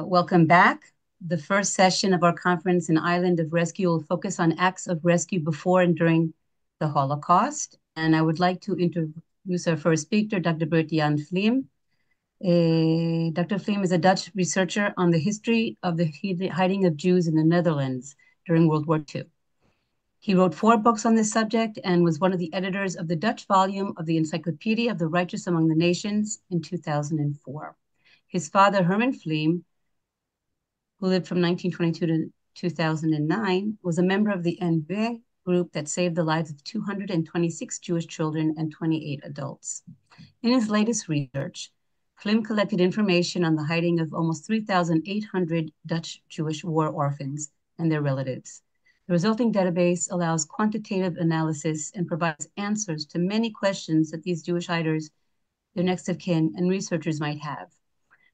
Welcome back. The first session of our conference in Island of Rescue will focus on acts of rescue before and during the Holocaust. And I would like to introduce our first speaker, Dr. Bert-Jan Vleem. Dr. Vleem is a Dutch researcher on the history of the hiding of Jews in the Netherlands during World War II. He wrote 4 books on this subject and was one of the editors of the Dutch volume of the Encyclopedia of the Righteous Among the Nations in 2004. His father, Herman Vleem, who lived from 1922 to 2009, was a member of the NV group that saved the lives of 226 Jewish children and 28 adults. In his latest research, Vleem collected information on the hiding of almost 3,800 Dutch Jewish war orphans and their relatives. The resulting database allows quantitative analysis and provides answers to many questions that these Jewish hiders, their next of kin, and researchers might have.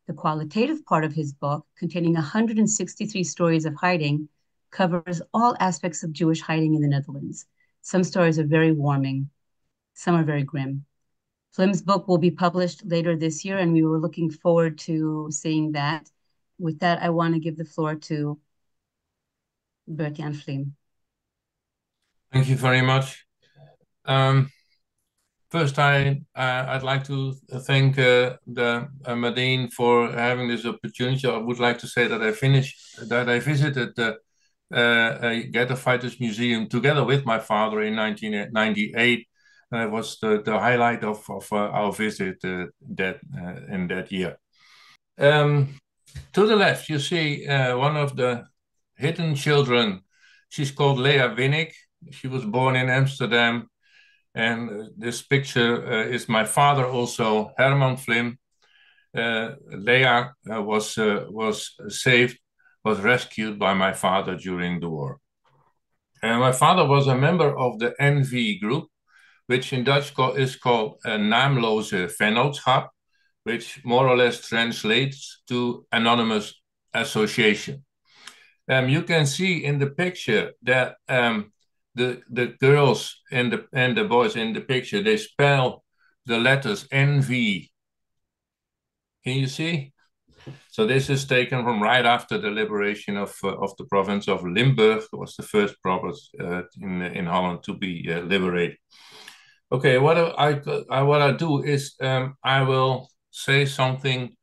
The qualitative part of his book, containing 163 stories of hiding, covers all aspects of Jewish hiding in the Netherlands. Some stories are very warming, some are very grim. Vleem's book will be published later this year, and we were looking forward to seeing that. With that, I want to give the floor to Bert-Jan Vleem. Thank you very much. First, I'd like to thank Madine for having this opportunity. I would like to say that I visited the Ghetto Fighters Museum together with my father in 1998. It was the highlight of our visit in that year. To the left, you see one of the hidden children. She's called Leah Winnick. She was born in Amsterdam. And this picture is my father also, Herman Vleem. Leah was rescued by my father during the war. And my father was a member of the NV group, which in Dutch is called Naamloze Vennootschap, which more or less translates to Anonymous Association. You can see in the picture that the girls and the boys in the picture, they spell the letters NV. Can you see? So this is taken from right after the liberation of the province of Limburg. It was the first province in Holland to be liberated. Okay, what I do is I will say something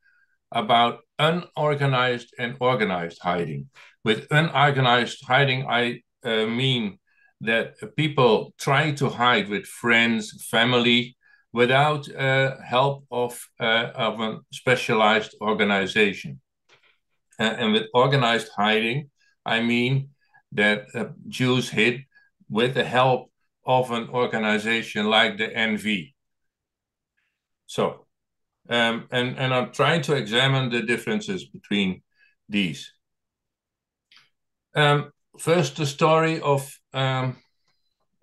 about unorganized and organized hiding. With unorganized hiding, I mean that people try to hide with friends, family, without help of a specialized organization. And with organized hiding, I mean that Jews hid with the help of an organization like the NV. So, and I'm trying to examine the differences between these. First, the story of Leah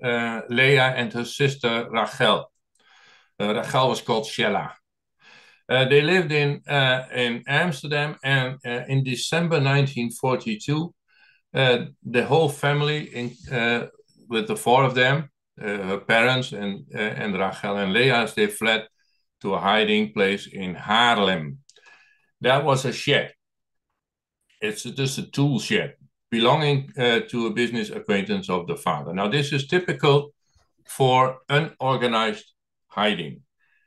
and her sister Rachel. Rachel was called Shella. They lived in Amsterdam, and in December 1942, the whole family, with the 4 of them, her parents and Rachel and Leah, they fled to a hiding place in Haarlem. That was a shed. It's just a tool shed belonging to a business acquaintance of the father. Now, this is typical for unorganized hiding.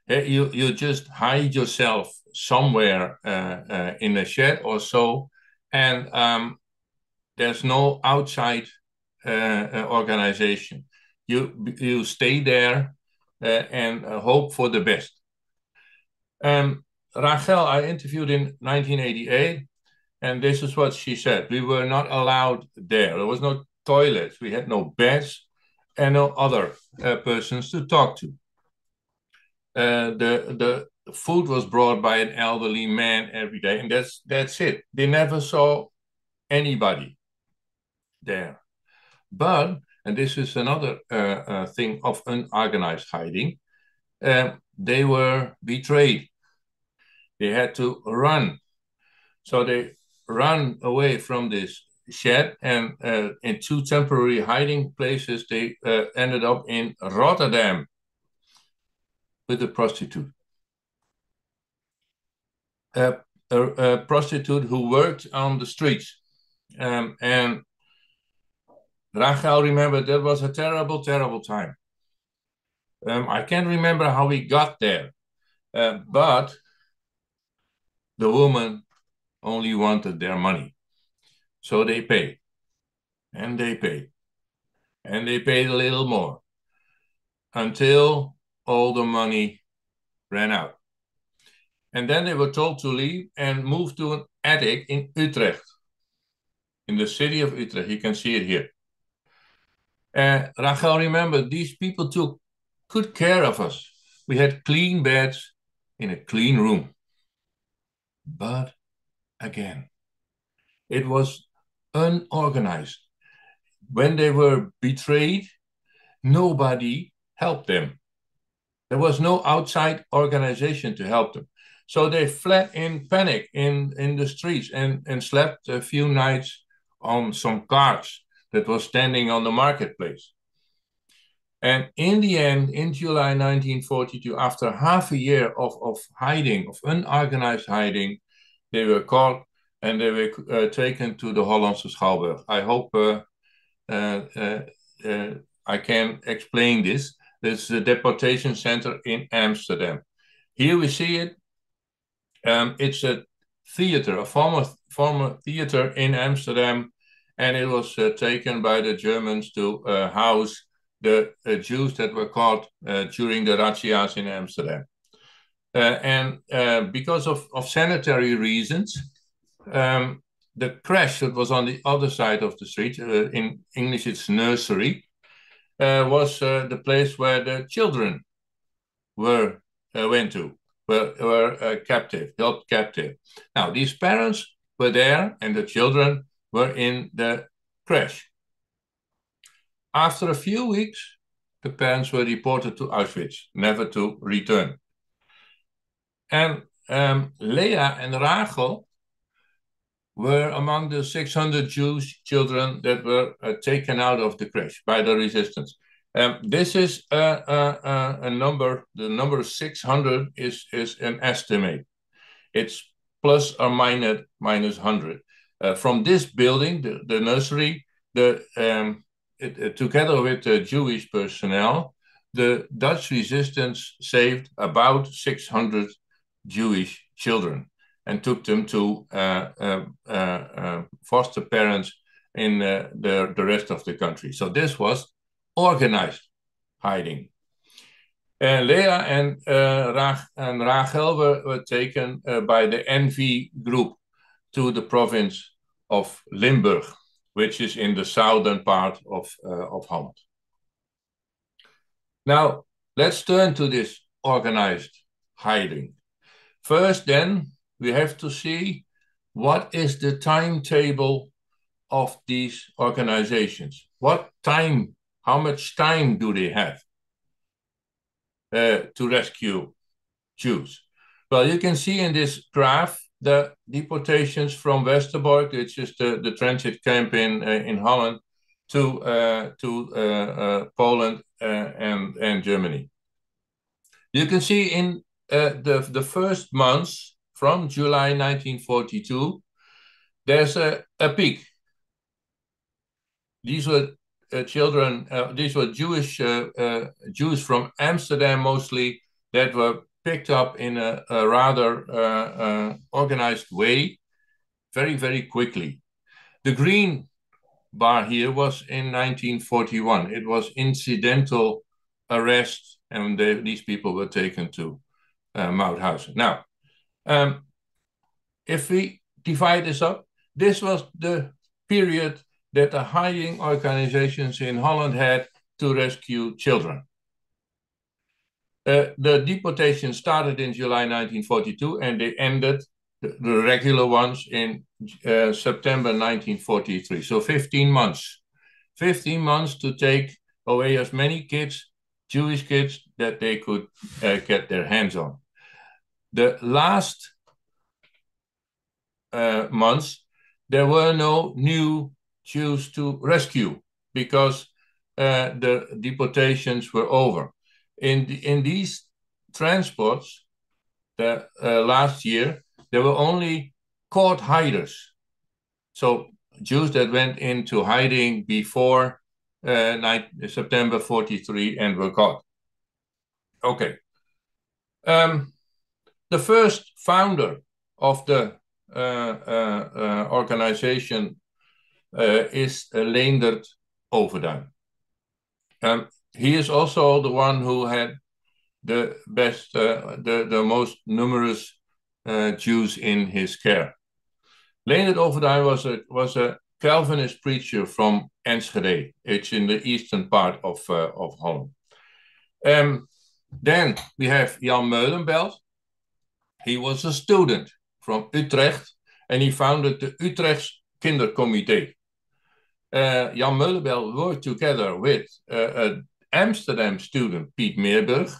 You just hide yourself somewhere in a shed or so, and there's no outside organization. You stay there and hope for the best. Rachel, I interviewed in 1988. And this is what she said. We were not allowed there. There was no toilets. We had no beds and no other persons to talk to. The food was brought by an elderly man every day, and that's it. They never saw anybody there. But, and this is another thing of unorganized hiding, they were betrayed. They had to run. So they run away from this shed, and in 2 temporary hiding places, they ended up in Rotterdam with a prostitute. a prostitute who worked on the streets. And Rachel remembered that was a terrible, terrible time. I can't remember how we got there, but the woman only wanted their money. So they paid, and they paid, and they paid a little more until all the money ran out. And then they were told to leave and move to an attic in Utrecht, in the city of Utrecht. You can see it here. Rachel remembered these people took good care of us. We had clean beds in a clean room. But again, it was unorganized. When they were betrayed, nobody helped them. There was no outside organization to help them. So they fled in panic in the streets and slept a few nights on some carts that was standing on the marketplace. And in the end, in July 1942, after half a year of hiding, of unorganized hiding, they were caught and they were taken to the Hollandse Schouwburg. I hope I can explain this. This is the deportation center in Amsterdam. Here we see it. It's a theater, a former theater in Amsterdam, and it was taken by the Germans to house the Jews that were caught during the razzias in Amsterdam. And because of sanitary reasons, the crash that was on the other side of the street, in English it's nursery, was the place where the children went to, were captive, held captive. Now, these parents were there and the children were in the crash. After a few weeks, the parents were deported to Auschwitz, never to return. And Leah and Rachel were among the 600 Jewish children that were taken out of the crash by the resistance. This is a number, the number 600 is an estimate. It's plus or minus 100. From this building, the nursery, together with the Jewish personnel, the Dutch resistance saved about 600 Jewish children and took them to foster parents in the rest of the country. So this was organized hiding. Leah and Rachel were taken by the NV group to the province of Limburg, which is in the southern part of Holland. Now, let's turn to this organized hiding. First, then, we have to see what is the timetable of these organizations. How much time do they have to rescue Jews? Well, you can see in this graph the deportations from Westerbork, which is the transit camp in Holland, to Poland and Germany. You can see in the first months from July 1942, there's a peak. These were children, these were Jews from Amsterdam mostly, that were picked up in a rather organized way very, very quickly. The green bar here was in 1941. It was incidental arrest, and these people were taken to Mauthausen. Now, if we divide this up, this was the period that the hiding organizations in Holland had to rescue children. The deportation started in July 1942 and they ended, the regular ones, in September 1943. So 15 months. 15 months to take away as many kids, Jewish kids, that they could get their hands on. The last months, there were no new Jews to rescue because the deportations were over. In these transports, last year, There were only court hiders. So Jews that went into hiding before September 43 and were caught. Okay. The first founder of the organization is Leendert Overduin. He is also the one who had the best, the most numerous Jews in his care. Leendert Overduin was a Calvinist preacher from Enschede. It's in the eastern part of Holland. Then we have Jan Meulenbelt. He was a student from Utrecht, and he founded the Utrechtse Kindercomité. Jan Meulenbelt worked together with an Amsterdam student, Piet Meerburg.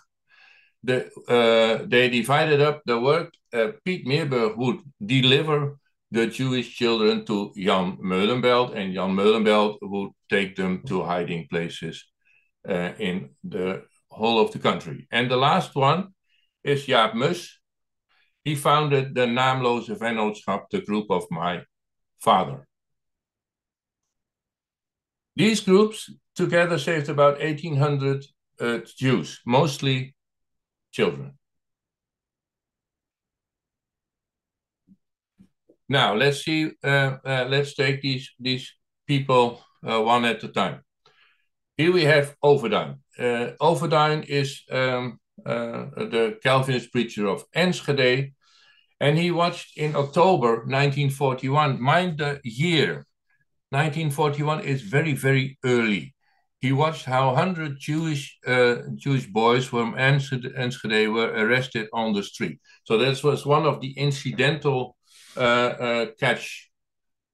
They divided up the work. Piet Meerburg would deliver the Jewish children to Jan Meulenbelt, and Jan Meulenbelt would take them to hiding places in the whole of the country. And the last one is Jaap Mus. He founded the Naamloze Vennootschap, the group of my father. These groups together saved about 1,800 Jews, mostly children. Now let's see. Let's take these people one at a time. Here we have Overduin. Overduin is the Calvinist preacher of Enschede, and he watched in October 1941. Mind the year, 1941 is very, very early. He watched how 100 Jewish boys from Enschede were arrested on the street. So this was one of the incidental catch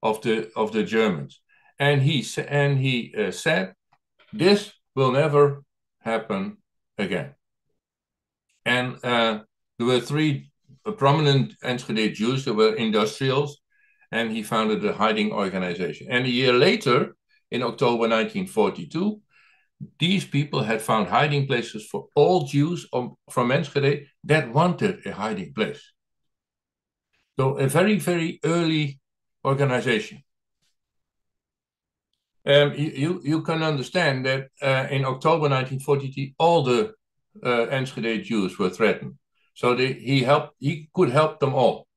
of the Germans, and he said, "This will never happen again." And there were three prominent Enschede Jews that were industrials, and he founded a hiding organization. And a year later, in October 1942, these people had found hiding places for all Jews from Enschede that wanted a hiding place. So a very, very early organization. You can understand that in October 1942, all the Enschede Jews were threatened. So he could help them all.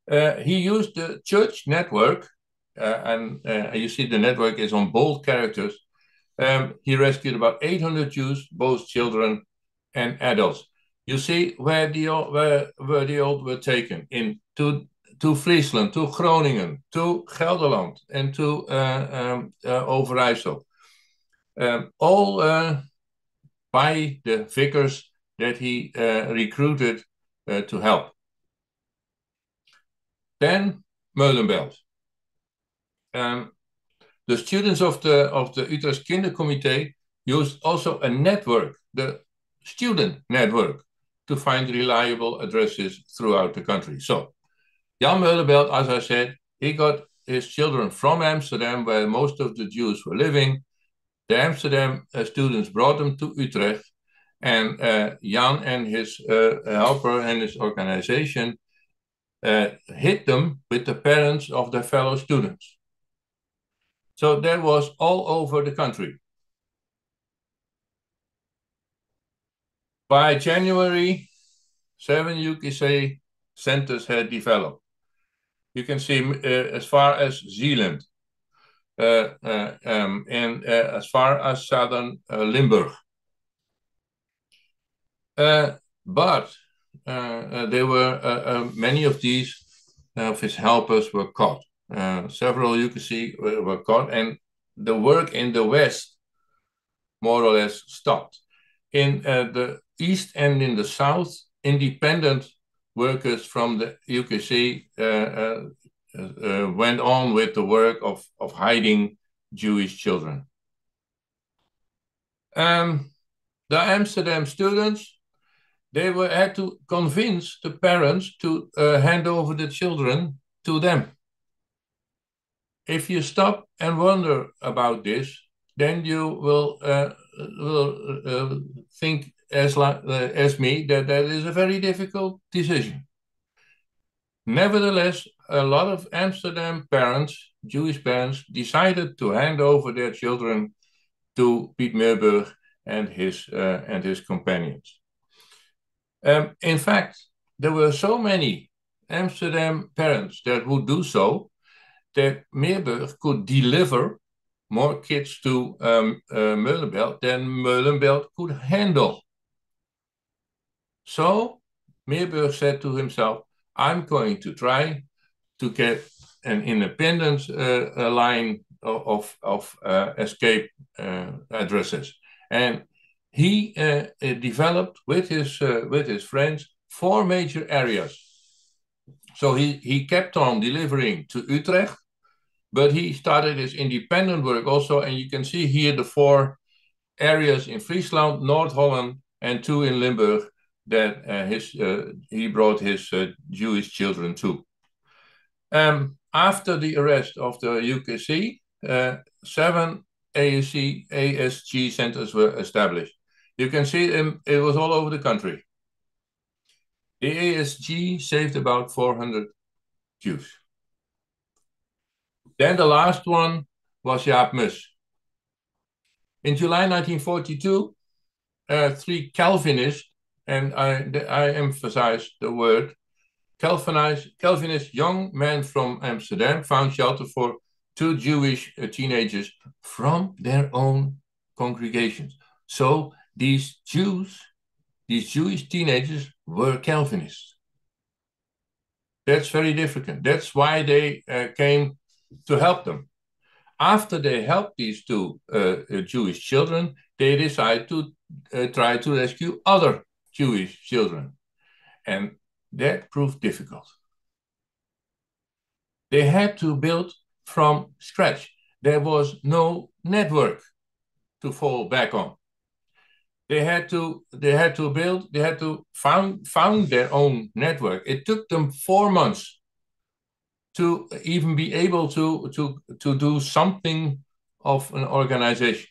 He used the church network, and you see the network is on bold characters. He rescued about 800 Jews, both children and adults. You see where the old were taken to Friesland, to Groningen, to Gelderland, and to Overijssel. All by the vicars that he recruited to help. Then Meulenbelt. The students of the Utrechtse Kindercomité used also a network, the student network, to find reliable addresses throughout the country. So Jan Meulenbelt, as I said, he got his children from Amsterdam, where most of the Jews were living. The Amsterdam students brought them to Utrecht, and Jan and his helper and his organization hid them with the parents of their fellow students. So that was all over the country. By January, 7 UKC centers had developed. You can see as far as Zeeland and as far as southern Limburg. But there were many of these of his helpers were caught. Several you can see were caught, and the work in the West more or less stopped. In the East and in the South, independent workers from the UKC went on with the work of hiding Jewish children. The Amsterdam students, they had to convince the parents to hand over the children to them. If you stop and wonder about this, then you will think as me that is a very difficult decision. Nevertheless, a lot of Amsterdam parents, Jewish parents, decided to hand over their children to Piet Meerburg and his companions. In fact, there were so many Amsterdam parents that would do so that Meerburg could deliver more kids to Molenbeek than Molenbeek could handle. So Meerburg said to himself, I'm going to try to get an independent line of escape addresses. And he developed with his friends 4 major areas. So he kept on delivering to Utrecht, but he started his independent work also. And you can see here the 4 areas in Friesland, North Holland, and 2 in Limburg that he brought his Jewish children to. After the arrest of the UKC, 7 ASG centers were established. You can see them, it was all over the country. The ASG saved about 400 Jews. Then the last one was Jaap Mus. In July 1942, 3 Calvinists, and I emphasize the word Calvinist young men from Amsterdam found shelter for 2 Jewish teenagers from their own congregations. So these Jewish teenagers were Calvinists. That's very different. That's why they came to help them. After they helped these 2 Jewish children, they decided to try to rescue other Jewish children. And that proved difficult. They had to build from scratch. There was no network to fall back on. They had to found their own network. It took them 4 months to even be able to do something of an organization.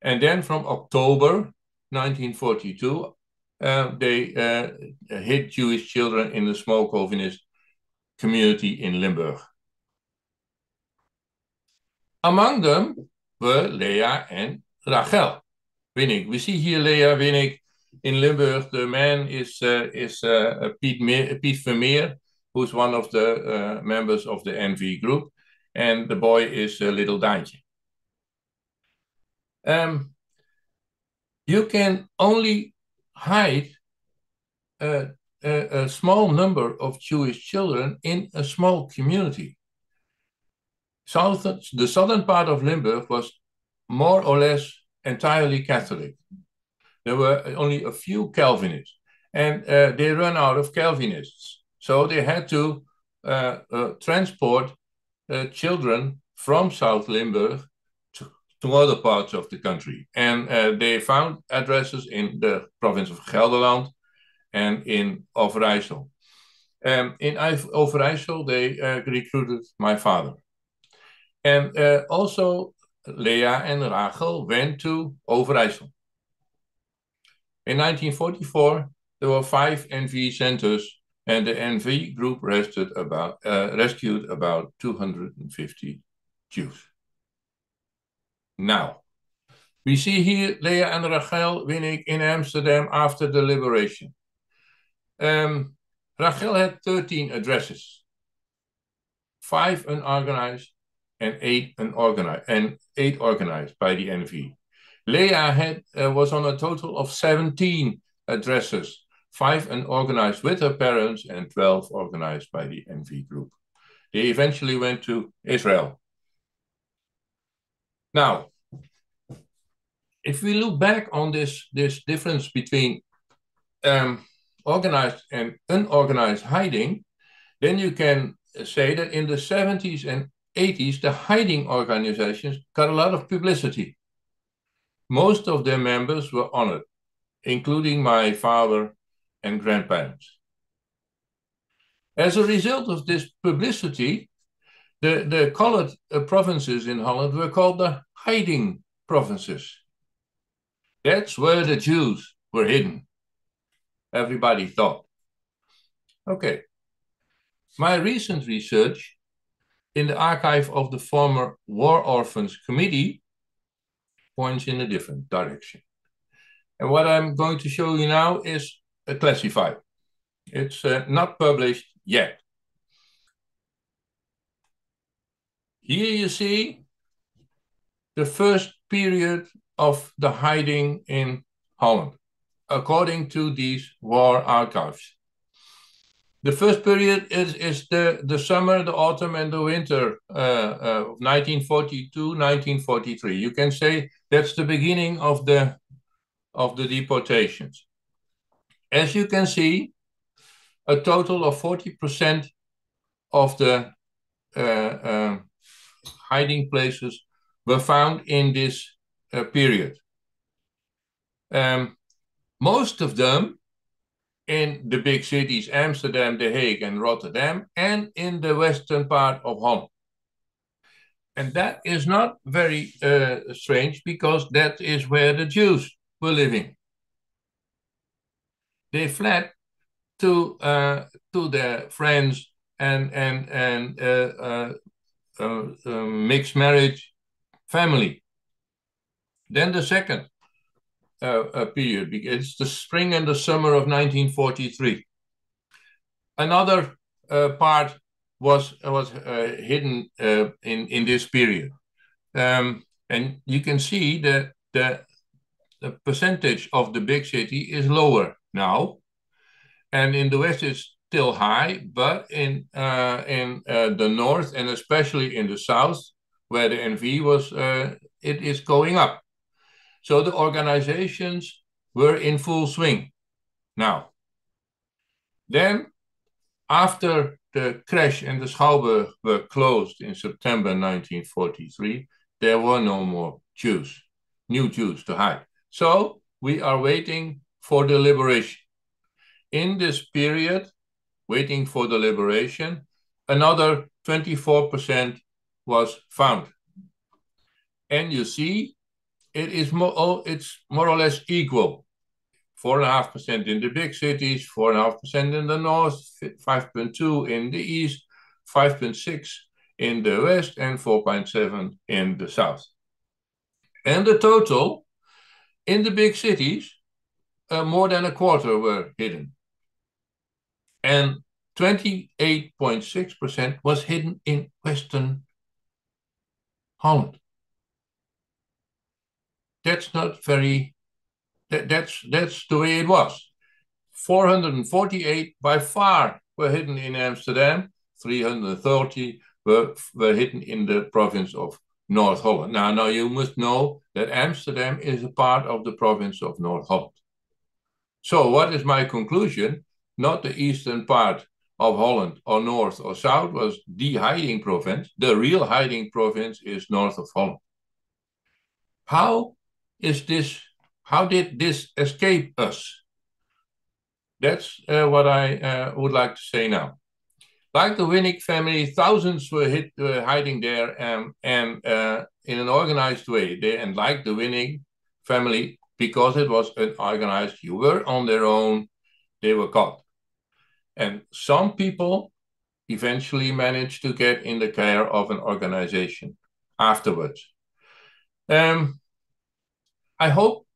And then from October 1942, they hid Jewish children in the small Calvinist community in Limburg. Among them were Leah and Rachel Winnig. We see here Leah Winnig in Limburg. The man is Piet Vermeer, who's one of the members of the NV group, and the boy is little Daantje. You can only hide a small number of Jewish children in a small community. The southern part of Limburg was more or less entirely Catholic. There were only a few Calvinists, and they ran out of Calvinists. So they had to transport children from South Limburg to other parts of the country. And they found addresses in the province of Gelderland and in Overijssel. In Overijssel, they recruited my father. And also Leah and Rachel went to Overijssel. In 1944, there were 5 NV centers, and the NV group rescued about 250 Jews. Now, we see here Leah and Rachel Winnig in Amsterdam after the liberation. Rachel had 13 addresses, 5 unorganized, and 8 organized by the NV. Leah was on a total of 17 addresses, 5 unorganized with her parents and 12 organized by the NV group. They eventually went to Israel. Now, if we look back on this difference between organized and unorganized hiding, then you can say that in the 70s and 80s, the hiding organizations got a lot of publicity. Most of their members were honored, including my father and grandparents. As a result of this publicity, the colored provinces in Holland were called the hiding provinces. That's where the Jews were hidden, everybody thought. Okay. My recent research in the archive of the former War Orphans Committee points in a different direction. And what I'm going to show you now is classified. It's not published yet. Here you see the first period of the hiding in Holland, according to these war archives. The first period is the summer, the autumn, and the winter of 1942, 1943. You can say that's the beginning of the deportations. As you can see, a total of 40% of the hiding places were found in this period. Most of them in the big cities, Amsterdam, The Hague, and Rotterdam, and in the western part of Holland. And that is not very strange, because that is where the Jews were living. They fled to their friends and mixed marriage family. Then the second period, it's the spring and the summer of 1943. Another part was hidden in this period, and you can see that the percentage of the big city is lower now, and in the west it's still high, but in the north and especially in the south, where the NV was, it is going up. So the organizations were in full swing now. Then, after the crash and the Schouwburg were closed in September 1943, there were no more Jews, new Jews to hide. So we are waiting for the liberation. In this period, waiting for the liberation, another 24% was found. And you see, it's more or less equal. 4.5% in the big cities, 4.5% in the north, 5.2% in the east, 5.6% in the west, and 4.7% in the south. And the total in the big cities, more than a quarter were hidden. And 28.6% was hidden in Western Holland. That's not very, that's the way it was. 448 by far were hidden in Amsterdam, 330 were hidden in the province of North Holland. Now you must know that Amsterdam is a part of the province of North Holland. So what is my conclusion? Not the eastern part of Holland or north or south was the hiding province. The real hiding province is north of Holland. How did this escape us? That's what I would like to say now. Like the Winnick family, thousands were hiding there and in an organized way. And like the Winnick family, because it was unorganized, you were on their own, they were caught. And some people eventually managed to get in the care of an organization afterwards. I hope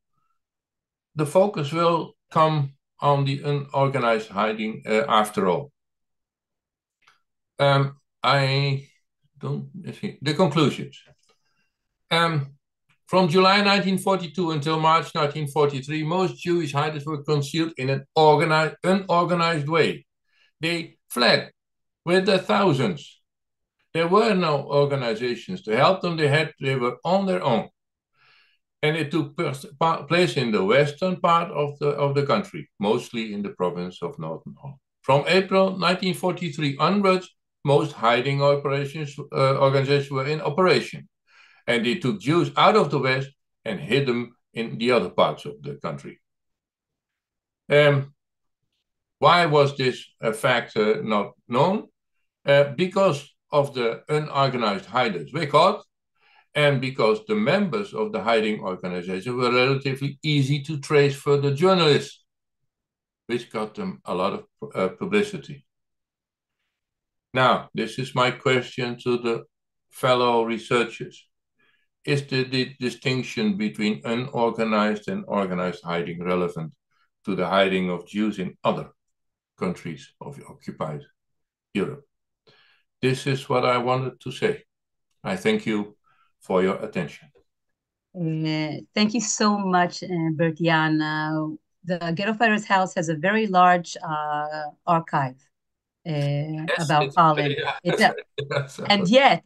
the focus will come on the unorganized hiding after all. The conclusions. From July 1942 until March 1943, most Jewish hiders were concealed in an unorganized way. They fled with their thousands. There were no organizations to help them. They were on their own. And it took place in the western part of the country, mostly in the province of Northern Holland. From April 1943 onwards, most hiding organizations were in operation. And they took Jews out of the West and hid them in the other parts of the country. Why was this fact not known? Because of the unorganized hiders we caught, and because the members of the hiding organization were relatively easy to trace for the journalists, which got them a lot of publicity. Now, this is my question to the fellow researchers. Is the distinction between unorganized and organized hiding relevant to the hiding of Jews in other countries of occupied Europe? This is what I wanted to say. I thank you for your attention. Thank you so much, Bert-Jan. The Ghetto Fighters House has a very large archive Yes, about it's Holland. yeah, It that's does. right.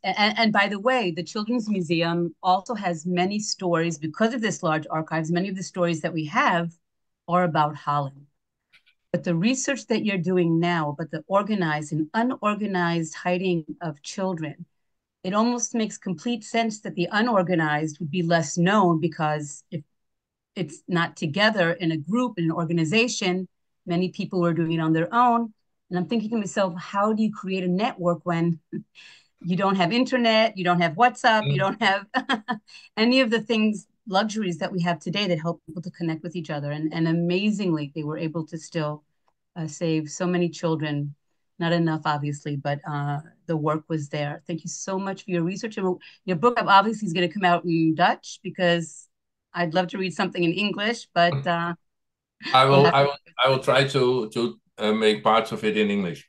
And by the way, the Children's Museum also has many stories because of this large archives. Many of the stories that we have are about Holland. But the research that you're doing now, but the organized and unorganized hiding of children, it almost makes complete sense that the unorganized would be less known because if it's not together in a group, in an organization, many people were doing it on their own. And I'm thinking to myself, how do you create a network when you don't have internet, you don't have WhatsApp, you don't have any of the things, luxuries that we have today that help people to connect with each other. And amazingly, they were able to still save so many children. Not enough, obviously, but the work was there. Thank you so much for your research. And your book obviously is going to come out in Dutch because I'd love to read something in English, but I we'll will, have I to. will, I will try to make parts of it in English.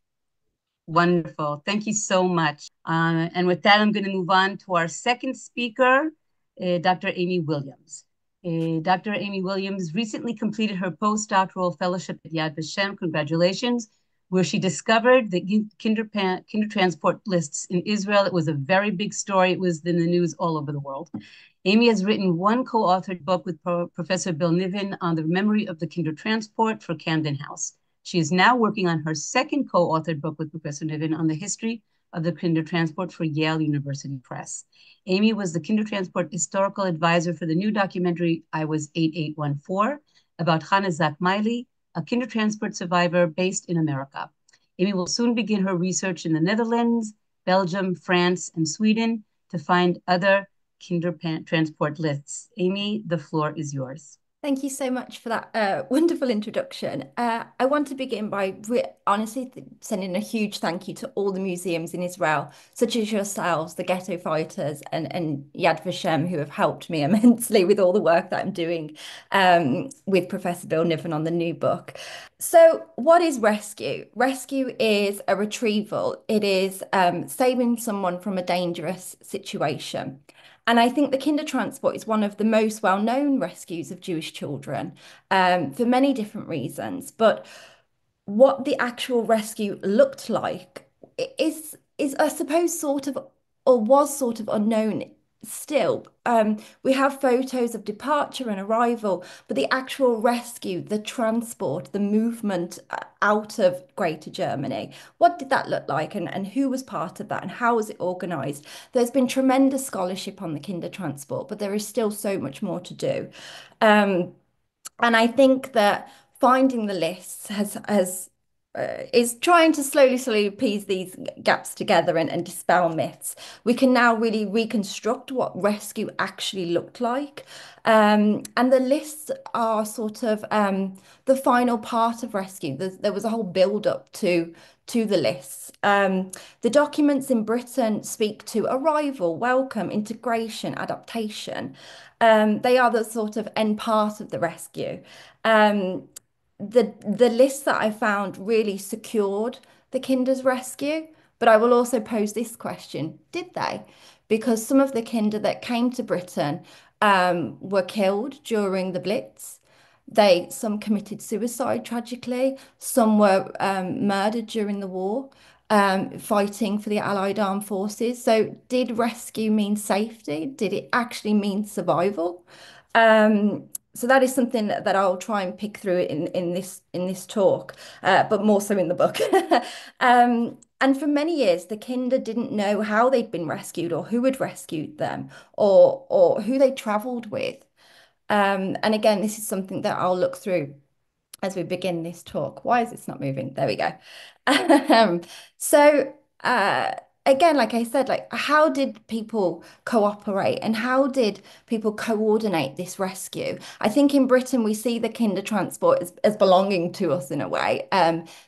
Wonderful. Thank you so much. And with that, I'm going to move on to our second speaker, Dr. Amy Williams. Dr. Amy Williams recently completed her postdoctoral fellowship at Yad Vashem. Congratulations, where she discovered the kinder transport lists in Israel. It was a very big story. It was in the news all over the world. Amy has written one co-authored book with Professor Bill Niven on the memory of the kinder transport for Camden House. She is now working on her second co-authored book with Professor Niven on the history of the kinder transport for Yale University Press. Amy was the kinder transport historical advisor for the new documentary I Was 8814 about Hannah Zakmaili, a kinder transport survivor based in America. Amy will soon begin her research in the Netherlands, Belgium, France, and Sweden to find other kinder transport lists. Amy, the floor is yours. Thank you so much for that wonderful introduction. I want to begin by honestly sending a huge thank you to all the museums in Israel, such as yourselves, the Ghetto Fighters, and Yad Vashem, who have helped me immensely with all the work that I'm doing with Professor Bill Niven on the new book. So, what is rescue? Rescue is a retrieval. It is saving someone from a dangerous situation. And I think the kinder transport is one of the most well-known rescues of Jewish children for many different reasons. But what the actual rescue looked like is I suppose sort of or was sort of unknown still. We have photos of departure and arrival, but the actual rescue, the transport, the movement out of Greater Germany, what did that look like and who was part of that and how was it organized? There's been tremendous scholarship on the kinder transport, but there is still so much more to do. Um, and I think that finding the lists is trying to slowly piece these gaps together and dispel myths. We can now really reconstruct what rescue actually looked like. And the lists are sort of the final part of rescue. There was a whole build up to the lists. The documents in Britain speak to arrival, welcome, integration, adaptation. They are the sort of end part of the rescue. Um, the list that I found really secured the Kinder's rescue, but I will also pose this question: did they? Because some of the Kinder that came to Britain were killed during the Blitz. Some committed suicide tragically. Some were murdered during the war, fighting for the Allied armed forces. So, did rescue mean safety? Did it actually mean survival? Um, so that is something that I'll try and pick through in this talk, but more so in the book. And for many years, the Kinder didn't know how they'd been rescued or who had rescued them or who they travelled with. And again, this is something that I'll look through as we begin this talk. Why is this not moving? There we go. So again, like I said, like how did people cooperate and how did people coordinate this rescue? I think in Britain we see the kinder transport as belonging to us in a way.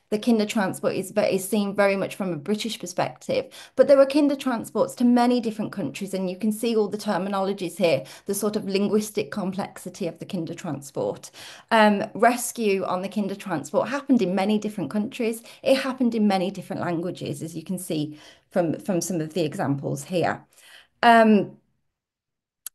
The kinder transport is seen very much from a British perspective, but there were kinder transports to many different countries, and you can see all the terminologies here, the sort of linguistic complexity of the kinder transport. Rescue on the kinder transport happened in many different countries. It happened in many different languages, as you can see from some of the examples here. Um,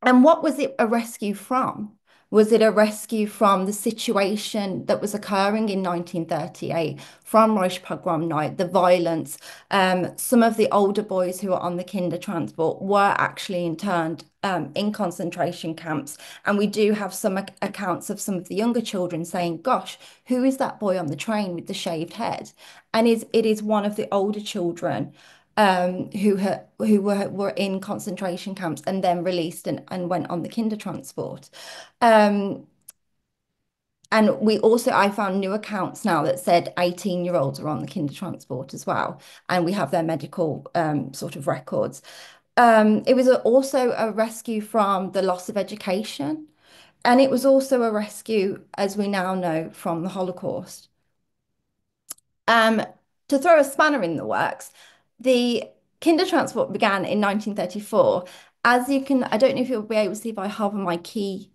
and what was it a rescue from? Was it a rescue from the situation that was occurring in 1938, from Reich pogrom night, the violence? Some of the older boys who were on the kinder transport were actually interned in concentration camps. And we do have some accounts of some of the younger children saying, gosh, who is that boy on the train with the shaved head? And it is one of the older children who were in concentration camps and then released and went on the kinder transport. Um, and I found new accounts now that said 18-year-olds are on the kinder transport as well. And we have their medical sort of records. It was also a rescue from the loss of education. And it was also a rescue, as we now know, from the Holocaust. Um, to throw a spanner in the works, the kinder transport began in 1934. As you can, I don't know if you'll be able to see if I hover my key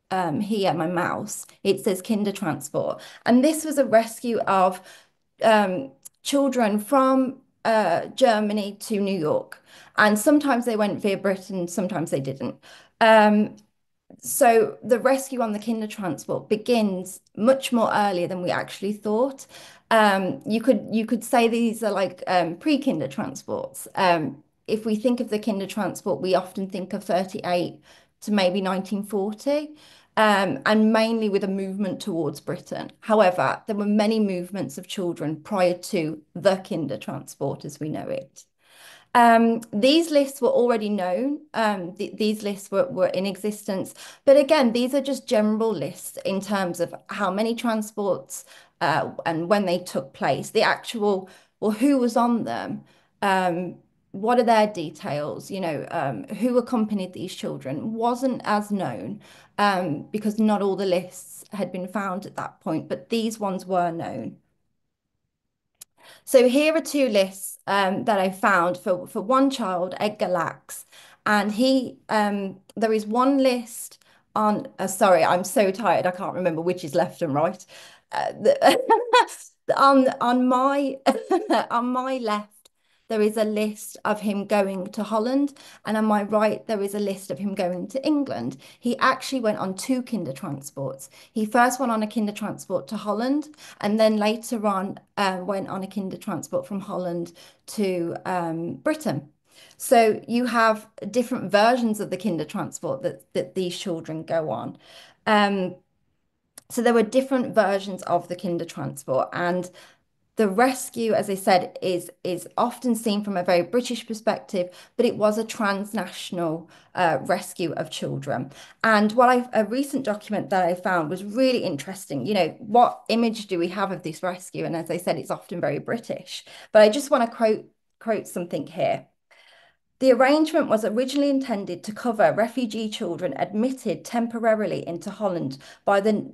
here, my mouse, it says kinder transport. And this was a rescue of children from Germany to New York. And sometimes they went via Britain, sometimes they didn't. Um, so the rescue on the kinder transport begins much more earlier than we actually thought. You could say these are like pre-kinder transports. If we think of the kinder transport, we often think of 38 to maybe 1940, and mainly with a movement towards Britain. However, there were many movements of children prior to the kinder transport as we know it. These lists were already known. These lists were in existence. But again, these are just general lists in terms of how many transports and when they took place. The actual, well, who was on them? What are their details? Who accompanied these children wasn't as known because not all the lists had been found at that point, but these ones were known. So here are two lists that I found for one child, Edgar Lax, and there is one list on. Sorry, I'm so tired. I can't remember which is left and right. On my on my left, there is a list of him going to Holland, and on my right, there is a list of him going to England. He actually went on two kinder transports. He first went on a kinder transport to Holland, and then later on went on a kinder transport from Holland to Britain. So you have different versions of the kinder transport that these children go on. So there were different versions of the kinder transport, and the rescue, as I said, is often seen from a very British perspective, but it was a transnational rescue of children. And a recent document that I found was really interesting. What image do we have of this rescue? And as I said, it's often very British. But I just want to quote something here. The arrangement was originally intended to cover refugee children admitted temporarily into Holland by the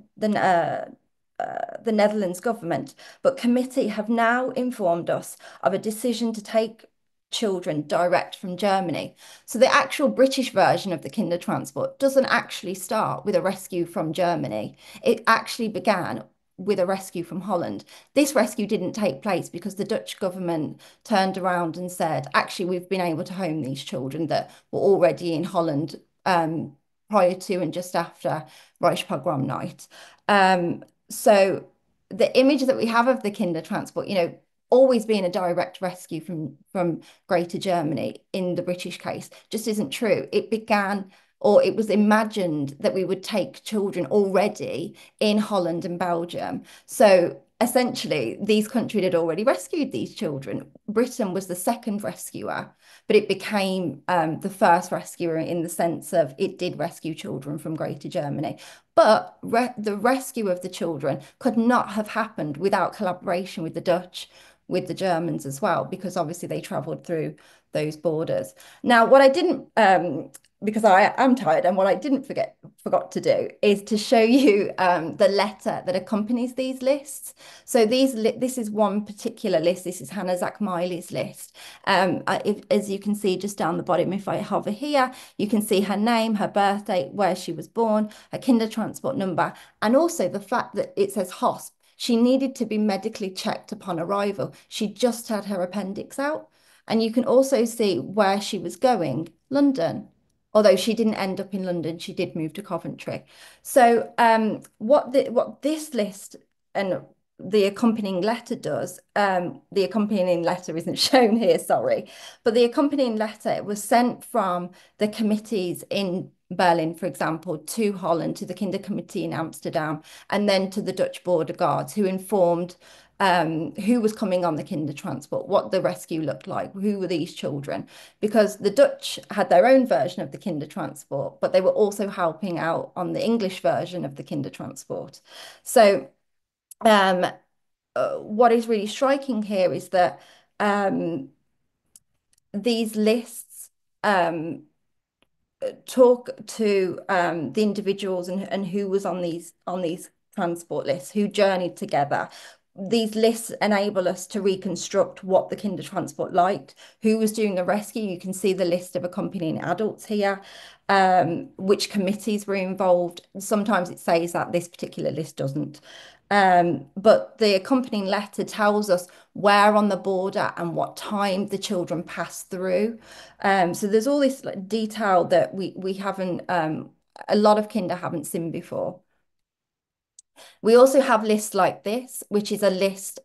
Netherlands government, but committee have now informed us of a decision to take children direct from Germany. So the actual British version of the kinder transport doesn't actually start with a rescue from Germany. It actually began with a rescue from Holland. This rescue didn't take place because the Dutch government turned around and said, actually, we've been able to home these children that were already in Holland prior to and just after Reich pogrom night. So the image that we have of the kinder transport, always being a direct rescue from Greater Germany in the British case just isn't true. It began, or it was imagined that we would take children already in Holland and Belgium. So essentially, these countries had already rescued these children. Britain was the second rescuer, but it became the first rescuer in the sense of it did rescue children from Greater Germany. But the rescue of the children could not have happened without collaboration with the Dutch, with the Germans as well, because obviously they traveled through those borders. Now, what I didn't, because I am tired, and what I didn't forgot to do is to show you the letter that accompanies these lists. So this is one particular list. This is Hannah Zach-Miley's list. As you can see just down the bottom, if I hover here, you can see her name, her birth date, where she was born, her Kindertransport number, and also the fact that it says HOSP. She needed to be medically checked upon arrival. She just had her appendix out. And you can also see where she was going, London. Although she didn't end up in London, she did move to Coventry. So what this list and the accompanying letter does, the accompanying letter isn't shown here, sorry, but the accompanying letter was sent from the committees in Berlin, for example, to Holland, to the Kinder Committee in Amsterdam, and then to the Dutch border guards, who informed who was coming on the Kindertransport, what the rescue looked like, who were these children, because the Dutch had their own version of the Kindertransport, but they were also helping out on the English version of the Kindertransport. So what is really striking here is that these lists talk to the individuals and who was on these transport lists, who journeyed together. These lists enable us to reconstruct what the Kindertransport liked, who was doing the rescue. You can see the list of accompanying adults here, which committees were involved. Sometimes it says that, this particular list doesn't. But the accompanying letter tells us where on the border and what time the children passed through. So there's all this detail that we haven't, a lot of kinder haven't seen before. We also have lists like this, which is a list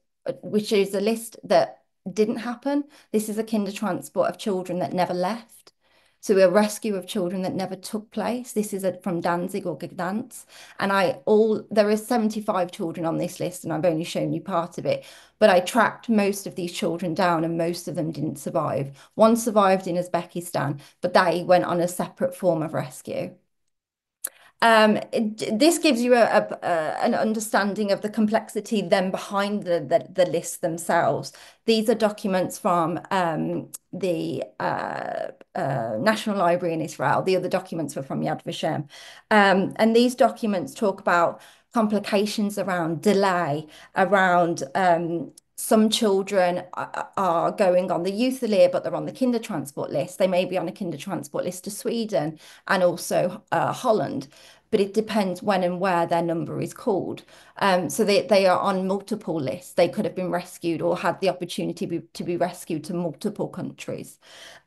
that didn't happen. This is a Kindertransport of children that never left. So a rescue of children that never took place. This is from Danzig or Gdansk. And there is 75 children on this list, and I've only shown you part of it. But I tracked most of these children down, and most of them didn't survive. One survived in Uzbekistan, but they went on a separate form of rescue. This gives you an understanding of the complexity then behind the lists themselves. These are documents from the National Library in Israel. The other documents were from Yad Vashem. And these documents talk about complications around delay, around some children are going on the youth alert, but they're on the Kindertransport list. They may be on a Kindertransport list to Sweden and also Holland, but it depends when and where their number is called. So they are on multiple lists. They could have been rescued or had the opportunity to be rescued to multiple countries.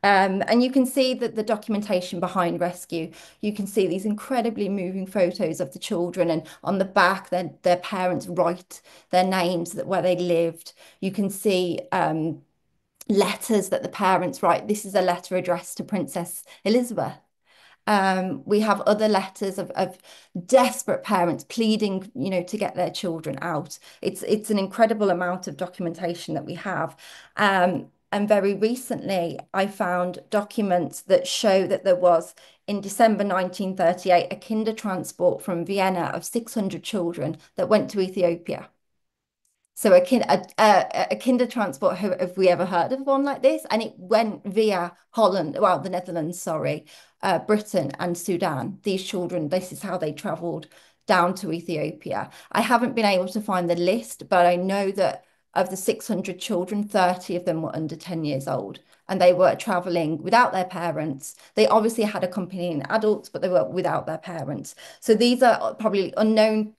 And you can see that the documentation behind rescue, you can see these incredibly moving photos of the children, and on the back, their parents write their names, where they lived. You can see letters that the parents write. This is a letter addressed to Princess Elizabeth. We have other letters of desperate parents pleading, to get their children out. It's an incredible amount of documentation that we have. And very recently, I found documents that show that there was, in December 1938, a Kindertransport from Vienna of 600 children that went to Ethiopia. So a Kindertransport, have we ever heard of one like this? And it went via Holland, well, the Netherlands, sorry, Britain and Sudan. These children, this is how they travelled down to Ethiopia. I haven't been able to find the list, but I know that of the 600 children, 30 of them were under 10 years old, and they were travelling without their parents. They obviously had accompanying adults, but they were without their parents. So these are probably unknown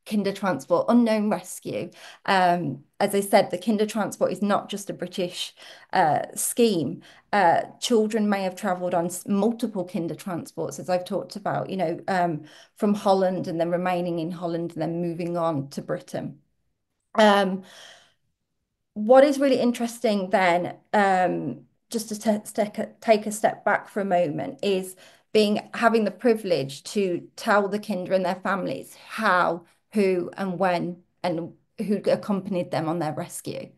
Kindertransport, unknown rescue. As I said, the Kindertransport is not just a British scheme. Children may have travelled on multiple Kindertransports, as I've talked about, from Holland, and then remaining in Holland and then moving on to Britain. What is really interesting then, just to take a step back for a moment, is having the privilege to tell the kinder and their families how, who, and when, and who accompanied them on their rescue.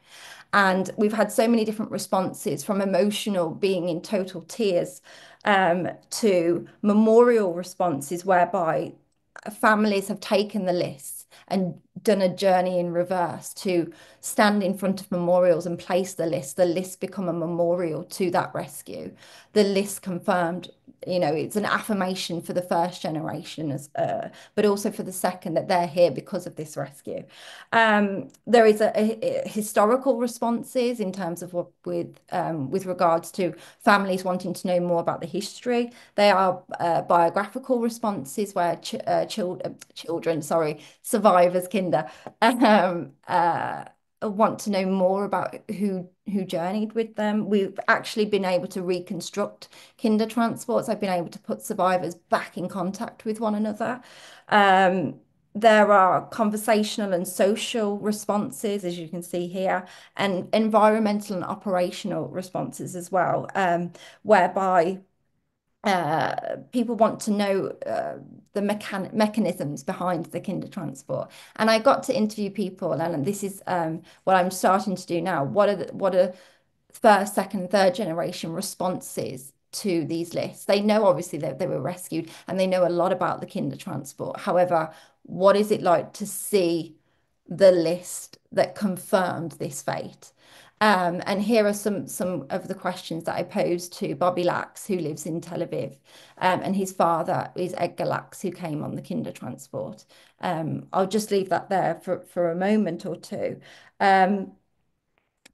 And we've had so many different responses, from emotional, being in total tears, to memorial responses whereby families have taken the lists and done a journey in reverse to stand in front of memorials and place the list become a memorial to that rescue. The list confirmed, it's an affirmation for the first generation, but also for the second, that they're here because of this rescue. There is a historical responses in terms of with regards to families wanting to know more about the history. There are biographical responses where children, survivors, Kinder, want to know more about who journeyed with them. We've actually been able to reconstruct Kinder transports. I've been able to put survivors back in contact with one another. There are conversational and social responses, as you can see here, and environmental and operational responses as well, whereby people want to know the mechanisms behind the Kinder transport. And I got to interview people, and this is what I'm starting to do now. What are first, second, third generation responses to these lists? They know obviously that they were rescued, and they know a lot about the Kinder transport. However, what is it like to see the list that confirmed this fate? And here are some of the questions that I posed to Bobby Lax, who lives in Tel Aviv, and his father is Edgar Lax, who came on the Kinder transport. I'll just leave that there for a moment or two.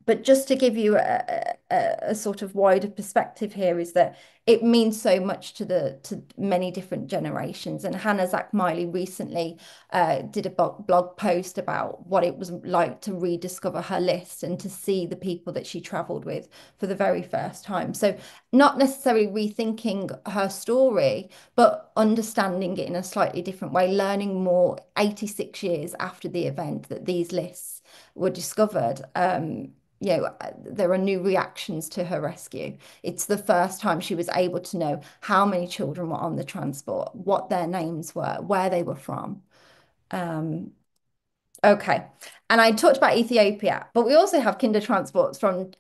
But just to give you a sort of wider perspective here, is that it means so much to many different generations. And Hannah Zach-Miley recently did a blog post about what it was like to rediscover her list and to see the people that she traveled with for the very first time. So not necessarily rethinking her story, but understanding it in a slightly different way, learning more 86 years after the event that these lists were discovered. There are new reactions to her rescue. It's the first time she was able to know how many children were on the transport, what their names were, where they were from. Okay, and I talked about Ethiopia, but we also have Kinder transports from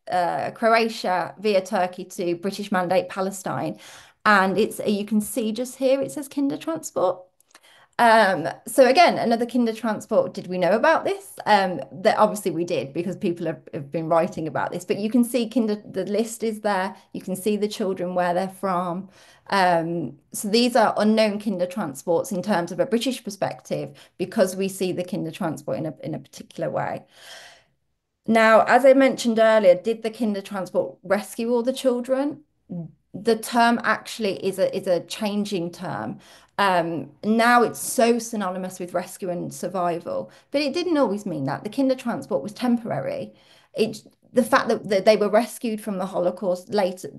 Croatia via Turkey to British Mandate Palestine, and you can see just here it says Kinder transport. So again, another Kinder transport. Did we know about this? That obviously we did, because people have been writing about this. But you can see the list is there. You can see the children, where they're from. So these are unknown Kinder transports in terms of a British perspective, because we see the Kinder transport in a particular way. Now, as I mentioned earlier, did the Kinder transport rescue all the children? The term actually is a changing term. Now it's so synonymous with rescue and survival, but it didn't always mean that. The Kinder transport was temporary. The fact that they were rescued from the Holocaust later,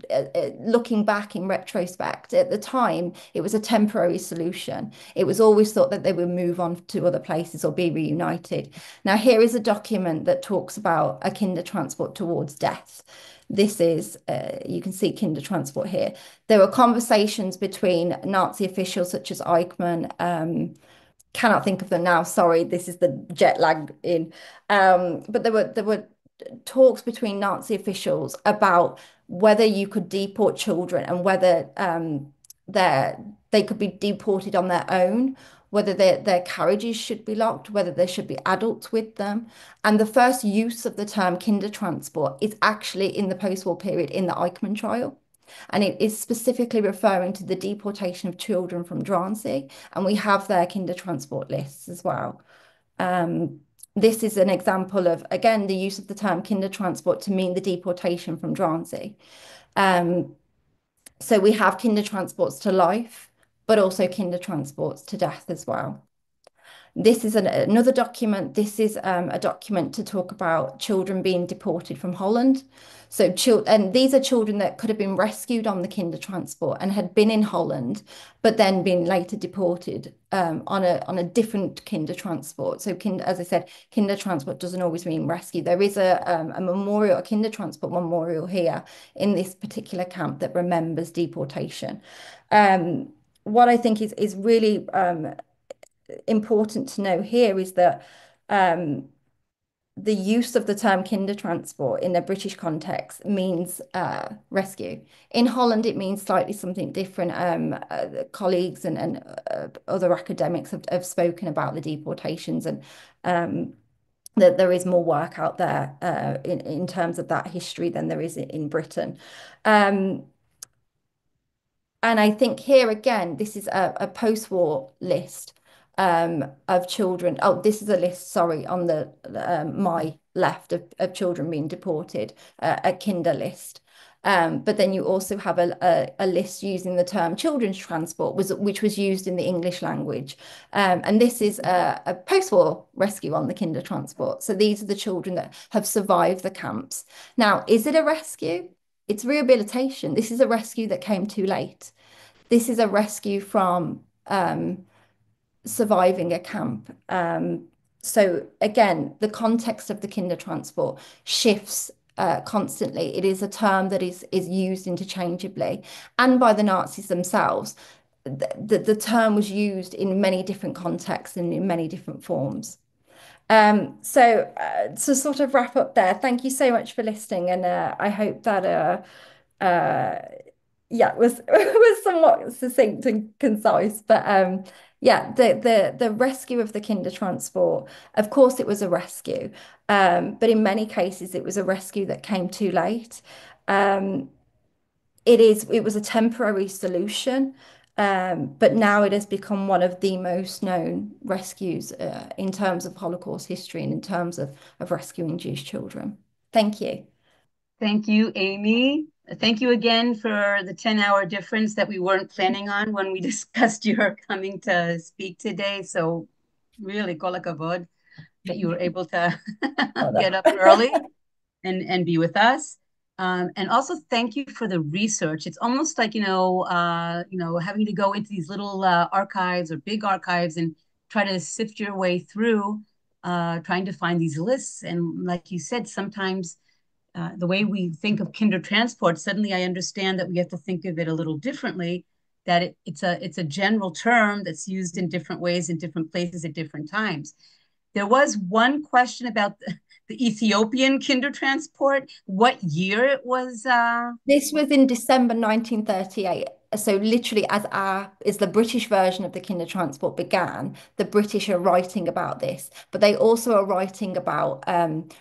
looking back in retrospect, at the time, it was a temporary solution. It was always thought that they would move on to other places or be reunited. Now, here is a document that talks about a Kinder transport towards death. This is, you can see Kinder transport here. There were conversations between Nazi officials such as Eichmann, cannot think of them now, sorry, this is the jet lag in. But there were talks between Nazi officials about whether you could deport children and whether they could be deported on their own, whether their carriages should be locked, whether there should be adults with them. And the first use of the term Kinder transport is actually in the post-war period in the Eichmann trial. And it is specifically referring to the deportation of children from Drancy. And we have their Kinder transport lists as well. This is an example of, again, the use of the term Kinder transport to mean the deportation from Drancy. So we have Kinder transports to life, but also Kinder transports to death as well. This is another document. This is a document to talk about children being deported from Holland. So and these are children that could have been rescued on the Kinder transport and had been in Holland, but then been later deported on a different Kinder transport. So as I said, Kinder transport doesn't always mean rescue. There is a memorial, a Kinder transport memorial here in this particular camp that remembers deportation. What I think is really important to know here is that the use of the term Kinder transport in a British context means rescue. In Holland, it means slightly something different. Colleagues and other academics have spoken about the deportations, and that there is more work out there in terms of that history than there is in Britain. And I think here again, this is a post-war list of children. Oh, this is a list, sorry, on the my left of children being deported, a kinder list. But then you also have a list using the term children's transport, which was used in the English language. And this is a post-war rescue on the kinder transport. So these are the children that have survived the camps. Now, is it a rescue? It's rehabilitation. This is a rescue that came too late. This is a rescue from surviving a camp. So again, the context of the kinder transport shifts constantly. It is a term that is used interchangeably, and by the Nazis themselves. The term was used in many different contexts and in many different forms. So to sort of wrap up there, thank you so much for listening, and I hope that yeah, it was was somewhat succinct and concise. But yeah, the rescue of the kinder transport, of course, it was a rescue, but in many cases, it was a rescue that came too late. Um, it was a temporary solution. But now it has become one of the most known rescues in terms of Holocaust history and in terms of rescuing Jewish children. Thank you. Thank you, Amy. Thank you again for the 10-hour difference that we weren't planning on when we discussed your coming to speak today. So really, kol hakavod that you were able to get up early and be with us. And also thank you for the research. It's almost like, having to go into these little archives or big archives and try to sift your way through trying to find these lists. And like you said, sometimes the way we think of kinder transport, suddenly I understand that we have to think of it a little differently, that it's a general term that's used in different ways in different places at different times. There was one question about the Ethiopian kinder transport, what year it was. This was in December 1938. So literally as the British version of the kinder transport began, the British are writing about this, but they also are writing about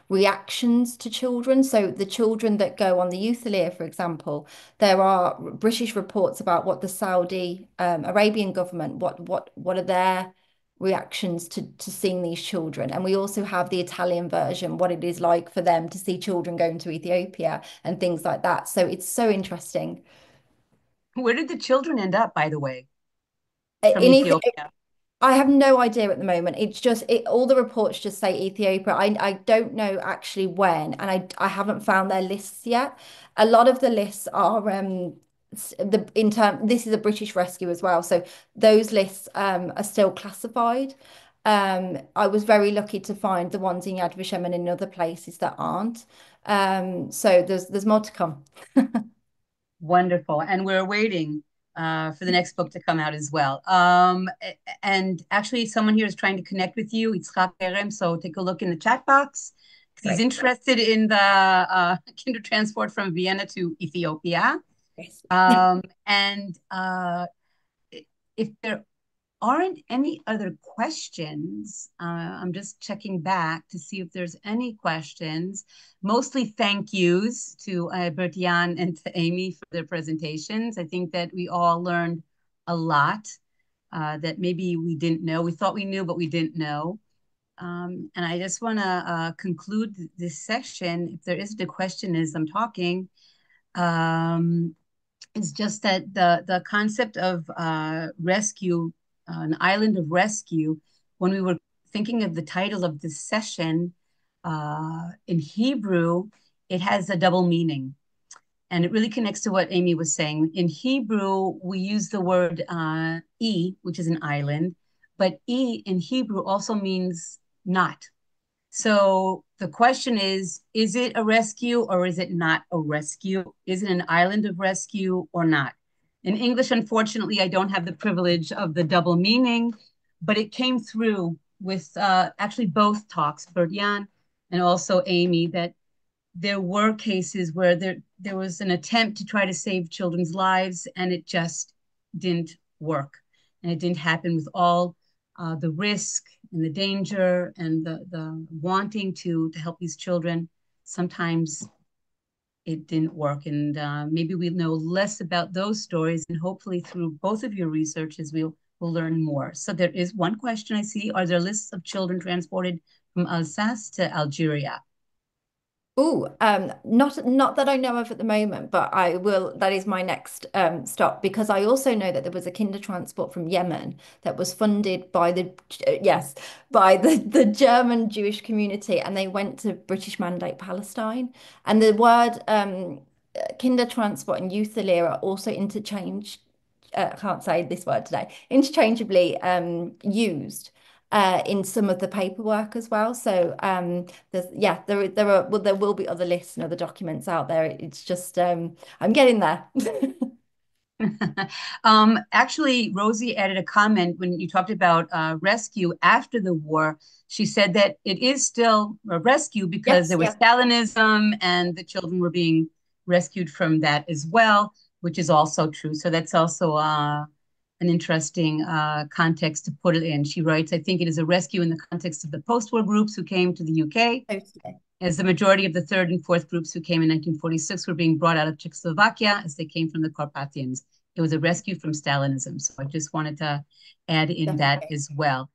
reactions to children. So the children that go on the Youthalier, for example, there are British reports about what the Saudi Arabian government, what are their reactions to seeing these children. And we also have the Italian version, what it is like for them to see children going to Ethiopia and things like that. So it's so interesting. Where did the children end up, by the way, from In Ethiopia? I have no idea at the moment. It's just all the reports just say Ethiopia. I don't know actually when, and I haven't found their lists yet. A lot of the lists are this is a British rescue as well, so those lists are still classified. I was very lucky to find the ones in Yad Vashem and in other places that aren't. So there's more to come. Wonderful. And we're waiting for the next book to come out as well. And actually, someone here is trying to connect with you. It's Kerem, so take a look in the chat box because he's interested in the kinder transport from Vienna to Ethiopia. Yes. And if there aren't any other questions, I'm just checking back to see if there's any questions. Mostly thank yous to Bert-Jan and to Amy for their presentations. I think that we all learned a lot that maybe we didn't know. We thought we knew, but we didn't know. And I just want to conclude this section. If there isn't a question as I'm talking, it's just that the concept of rescue, an island of rescue, when we were thinking of the title of this session, in Hebrew, it has a double meaning. And it really connects to what Amy was saying. In Hebrew, we use the word which is an island, but in Hebrew also means not. So the question is it a rescue or is it not a rescue? Is it an island of rescue or not? In English, unfortunately, I don't have the privilege of the double meaning, but it came through with actually both talks, Bert-Jan and also Amy, that there were cases where there was an attempt to try to save children's lives and it just didn't work. And it didn't happen with all the risk and the danger and the wanting to help these children. Sometimes it didn't work. And maybe we'll know less about those stories. And hopefully through both of your researches, we'll learn more. So there is one question I see. Are there lists of children transported from Alsace to Algeria? Oh, not that I know of at the moment, but I will. That is my next stop, because I also know that there was a kinder transport from Yemen that was funded by yes, by the German Jewish community, and they went to British Mandate Palestine. And the word kinder transport and youth are also interchanged. I can't say this word today. Interchangeably used in some of the paperwork as well. So there will be other lists and other documents out there. It's just I'm getting there. Actually, Rosie added a comment when you talked about rescue after the war. She said that it is still a rescue because Yes, there was yes, Stalinism and the children were being rescued from that as well, which is also true. So that's also an interesting context to put it in. She writes, I think it is a rescue in the context of the post-war groups who came to the UK, totally. as the majority of the third and fourth groups who came in 1946 were being brought out of Czechoslovakia as they came from the Carpathians. It was a rescue from Stalinism. So I just wanted to add in that Definitely. as well.